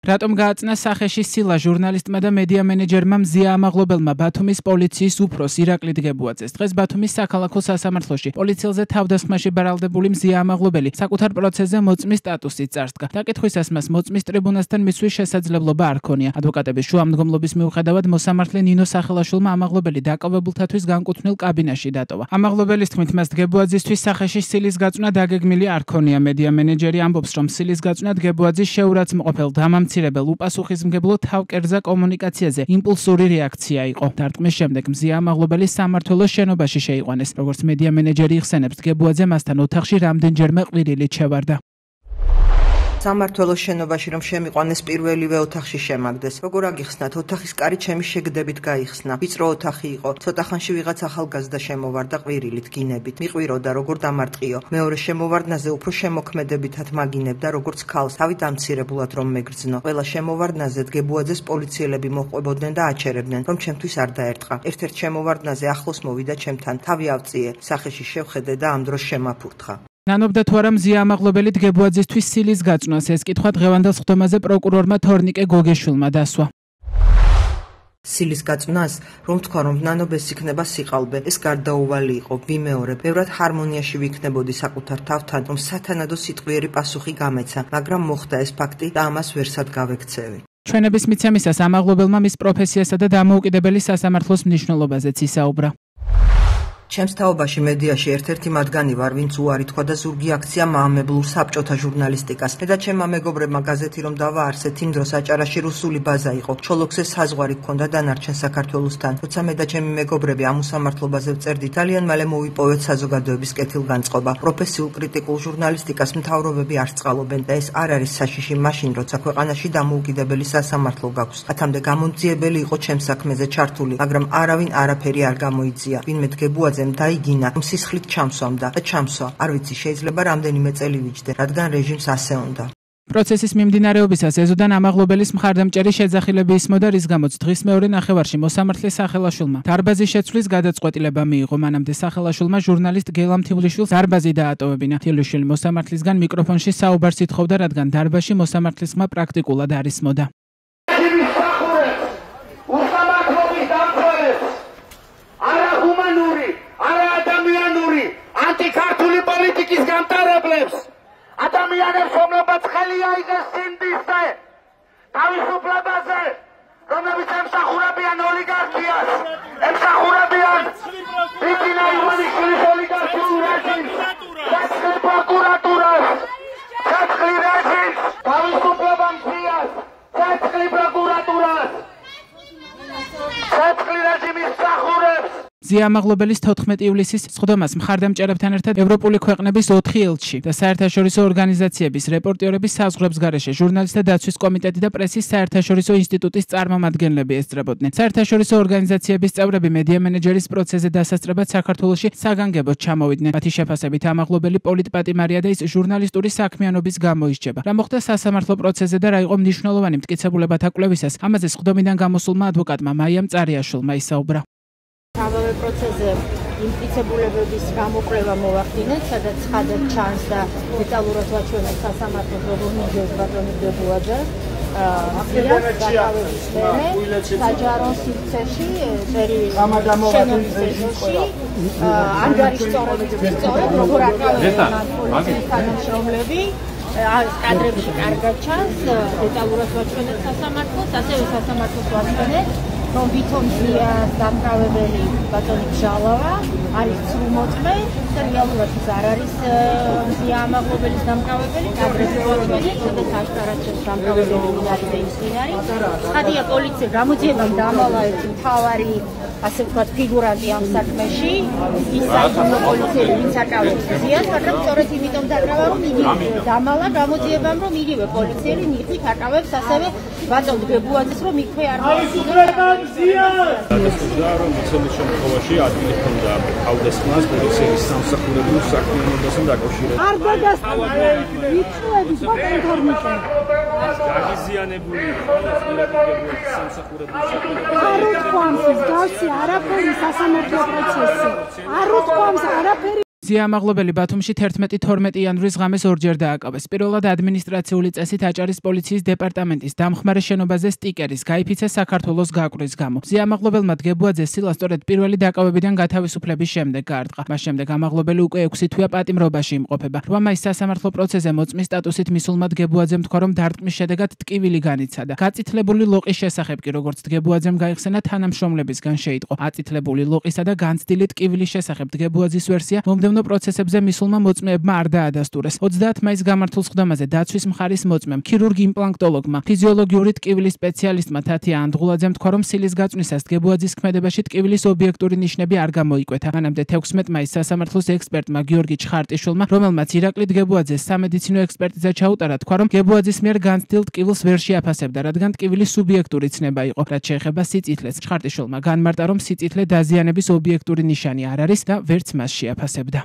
რატომ გააწნა სახეში სილა ჟურნალისტმა და მედია მენეჯერმა მზია ამაღლობელმა ბათუმის პოლიციის უფროს ირაკლი დგებუაძეს. დღეს ბათუმის საქალაქო სასამართლოში პოლიციელზე თავდასხმაში ბარალდებული მზია ამაღლობელი საკუთარ პროცესზე მოწმის სტატუსით წარსდგა. დაკითხვისას მას მოწმის ტრიბუნასთან მისვლის შესაძლებლობა არ ჰქონია. ადვოკატების შუამდგომლობის მიუხედავად მოსამართლე ნინო სახელაშვილმა ამაღლობელი დაკავებულთათვის განკუთვნილ კაბინაში დატოვა. ამაღლობელის თქმით, მას დგებუაძისთვის სახეში სილის გაწვნა დაგეგმილი არ ჰქონია. მედია მენეჯერი ამბობს, რომ სილის გაწვნა დგებუაძის შეურაცხმყოფელ დამამცირებელ უპასუხისმგებლო თავკერძა კომუნიკაციაზე იმპულსური რეაქცია იყო. დარტყმის შემდეგ მზია ამაღლობელი სამმართველოს შენობაში შეიყვანეს. როგორც მედია მენეჯერი იხსენებს, დგებუაძე მასთან ოთახში რამდენჯერმე ყვირილით შევარდა. სამმართველოს შენობაში რომ შემიყვანეს პირველივე ოთახში შემაგდეს. როგორ აგიხსნათ, ოთახის კარი ჩემი შეგდებით გაიხსნა. ვიწრო ოთახი იყო. ცოტა ხანში ვიღაც ახალგაზრდა შემოვარდა ყვირილით, გინებით. მიყვიროდა როგორ დამარტყიო. მეორე შემოვარდნაზე უფრო შემოქმედებითად მაგინებდა, როგორც ქალს, თავი დამცირებულად რომ მეგრძნო. ყველა შემოვარდნაზე დგებუაძეს პოლიციელები მოჰყვებოდნენ და აჩერებდნენ, რომ ჩემთვის არ დაერტყა. ერთ-ერთ შემოვარდნაზე ახლოს მოვიდა ჩემთან, თავი ავწიე, სახეში შევხედე და ამ დროს შემაფურთხა. ნანობდა თუ არა მზია ამაღლობელი დგებუაძისთვის სილის გაწვნას, ეს კითხვა დღევანდელ სხდომაზე პროკურორმა თორნიკე გოგეშვილმა დასვა. სილის გაწვნას, რომ თქვა, რომ ნანობეს იქნება სიყალბე, ეს გარდაუვალი იყო, ვიმეორებ, ბევრად ჰარმონიაში ვიქნებოდი საკუთარ თავთან, რომ სათანადო სიტყვიერი პასუხი გამეცა, მაგრამ მოხდა ეს ფაქტი და ამას ვერსად გავექცევი. ჩვენების მიცემისას ამაღლობელმა მის პროფესიასა და დამოუკიდებელი სასამართლოს მნიშვნელობაზეც ისაუბრა. ჩემს თაობაში მედიაში ერთ-ერთი მათგანი ვარ, ვინც უარი თქვა და ზურგი აქცია მაამებლურ საბჭოთა ჟურნალისტიკას. მე და ჩემმა მეგობრებმა გაზეთი რომ დავაარსეთ, იმ დროს აჭარაში რუსული ბაზა იყო. ჩოლოქზე საზღვარი ჰქონდა დანარჩენ საქართველოსთან. როცა მე და ჩემი მეგობრები ამ უსამართლობაზე ვწერდით, ძალიან მალე მოვიპოვეთ საზოგადოების კეთილგანწყობა. პროფესიულ კრიტიკულ ჟურნალისტიკას მთავრობები არ სწყალობენ და ეს არ არის საშიში მაშინ, როცა ქვეყანაში დამოუკიდებელი სასამართლო გაქვს. აქამდე გამომძიებელი იყო ჩემს საქმეზე ჩართული, მაგრამ არავინ არაფერი არ გამოიძია. ვინმე დგებუაძე დაიგინა, რომ სისხლით ჩამსვამდა და ჩამსვა. არ ვიცი, შეიძლება რამდენიმე წელი ვიჯდე, რადგან რეჟიმს ასე უნდა. პროცესის მიმდინარეობისას ეზოდან ამაღლობელის მხარდამჭერი შეძახილები ისმოდა, რის გამოც დღის მეორე ნახევარში მოსამართლეს სახელაშვილმა დარბაზის შეცვლის გადაწყვეტილება მიიღო. მანამდე სახელაშვილმა ჟურნალისტ გელამ თილიშვილს დარბაზი დაატოვებინა. თილიშვილი მოსამართლისგან მიკროფონში საუბარს ითხოვდა, რადგან დარბაზში მოსამართლის ხმა პრაქტიკულად არ ისმოდა. ანტიქართული პოლიტიკის გამტარებლებს, ადამიანებს, რომლებაც ხელი აიღეს სინდისზე, თავისუფლებაზე, რომლებიც ემსახურებიან ოლიგარქიას, ემსახურებიან ბიბინა ივანიშვილის ოლიგარქიულ რეჟიმს, ცეცხლი პროკურატურას, ცეცხლი რეჟიმს, თავისუფლება მზიას, ცეცხლი პროკურატურას, ცეცხლი რეჟიმის მსახურებს. მზია ამაღლობელის 14 ივლისის სხდომას მხარდამჭერებთან ერთად ევროპული ქვეყნების 4 ელჩი და საერთაშორისო ორგანიზაციების რეპორტიორების საზღვრებს გარეშე ჟურნალისტთა დაცვის კომიტეტი და პრესის საერთაშორისო ინსტიტუტის წარმომადგენლები ესწრებოდნენ. საერთაშორისო ორგანიზაციების წევრები მედია მენეჯერის პროცესზე დასასწრებად საქართველოში საგანგებოდ ჩამოვიდნენ. მათი შეფასებით ამაღლობელი პოლიტპატიმარია და ის ჟურნალისტური საქმიანობის გამო ისჯება. რა მოხდა სასამართლო პროცესზე და რა იყო მნიშვნელოვანი მტკიცებულებათა კვლევისას, ამაზე სხდომიდან გამოსულმა ადვოკატმა მაიამ წარიაშვილმა ისაუბრა. ამავე პროცესზე იმტკიცებულებების გამოკვლევა მოვახდინეთ, სადაც ხადად ჩანს და დეტალურად ვაჩვენებთ სასამართლოს როგორ მიიღეს ბატონი დგებუაძე დაკავების მერე საჯარო სივრცეში შენობის ეზოში ანგარიშწორებით როგორ აკავებენ პოლიციის თანამშრომლები კადრებში კარგად ჩანს, დეტალურად ვაჩვენებთ სასამართლოს, ასევე სასამართლოს ვაჩვენებთ, რომ ვითომ მზიას დამკავებელი ბატონი ბჟალავა არის ცრუმოწმე და რეალურად ის არ არის მზია ამაღლობელის დამკავებელი, კადრებში ვაჩვენებთ, სადაც აშკარად ჩანს დამკავებელი ვინ არის და ის ვინ არის. ცხადია, პოლიცია გამოძიებამ დამალა ერთი მთავარი, ასე ვთქვათ, ფიგურანტი ამ საქმეში, ის საიდუმლო პოლიციელი, ვინც აკავებს მზიას, მაგრამ სწორედ იმიტომ დაკრავა, რომ იგი დამალა გამოძიებამ, რომ იგივე პოლიციელი ნიხით აკავებს ასევე ბატონ დგებუაძეს, რომ იქვე არ გადასტურდა, რომ მიცემის შემთხვევაში ადგილი ჰქონდა თავდასხმას პოლიციის სამსახურებრივ საქმიანობასთან დაკავშირებით. არ გადასტურდა, ვიწვევი ბატონ თორნიკე. გაგიზიანებული სამსახურებრივ საქმიანობასთან. არ უთქვამს, გავსი არაფერი სასამართლო პროცესზე. არ უთქვამს არაფერი. ზიამაღლობელი ბათუმში 11-12 იანვრის ღამეს ორჯერ დააკავეს. პირველად ადმინისტრაციული წესით აჭარის პოლიციის დეპარტამენტის დამხმარე შენობაზე სტიკერის გაიფიცეს საქართველოს გაკვრის გამო. ზიამაღლობელმა დგებუაძეს სილა სწორედ პირველი დაკავებიდან გათავისუფლების შემდეგ გაარტყა. მას შემდეგ ამაღლობელი უკვე 6 თვეა პატიმრობაში იმყოფება. 8 მაისს სასამართლო პროცესზე მოწმის სტატუსით მისულმა დგებუაძემ თქვა, რომ დარტყმის შედეგად ტკივილი განიცადა. გაწითლებული ლოყის შესახებ კი როგორც დგებუაძემ გაიხსენა თანამშრომლებისგან შეიტყო. აწითლებული ლოყისა და განცდილი ტკივილის შესახებ დგებუაძის ვერსია მომდევნო პროცესებზე მისულმა მოწმეებმა არ დაადასტურეს. 30 მაისს გამართულ სხდომაზე დაცვის მხარის მოწმემ, ქირურგ-იმპლანტოლოგმა, ფიზიოლოგიური ტკივილის სპეციალისტმა თათია ანდღულაძემ თქვა, რომ სილის გაწვნისას დგებუაძის ქმედებაში ტკივილის ობიექტური ნიშნები არ გამოიკვეთა. მანამდე 16 მაისს სასამართლოს ექსპერტმა გიორგი ჩხარტიშვილმა, რომელმაც ირაკლი დგებუაძეს სამედიცინო ექსპერტიზა ჩაუტარა, თქვა, რომ დგებუაძის მიერ განცდილ ტკივილს ვერ შეაფასებდა, რადგან ტკივილის სუბიექტური ცნება იყო. რაც შეეხება სიწითლეს, ჩხარტიშვილმა განმარტა, რომ სიწითლე დაზიანების ობიექტური ნიშანი არ არის და ვერც მას შეაფასებდა.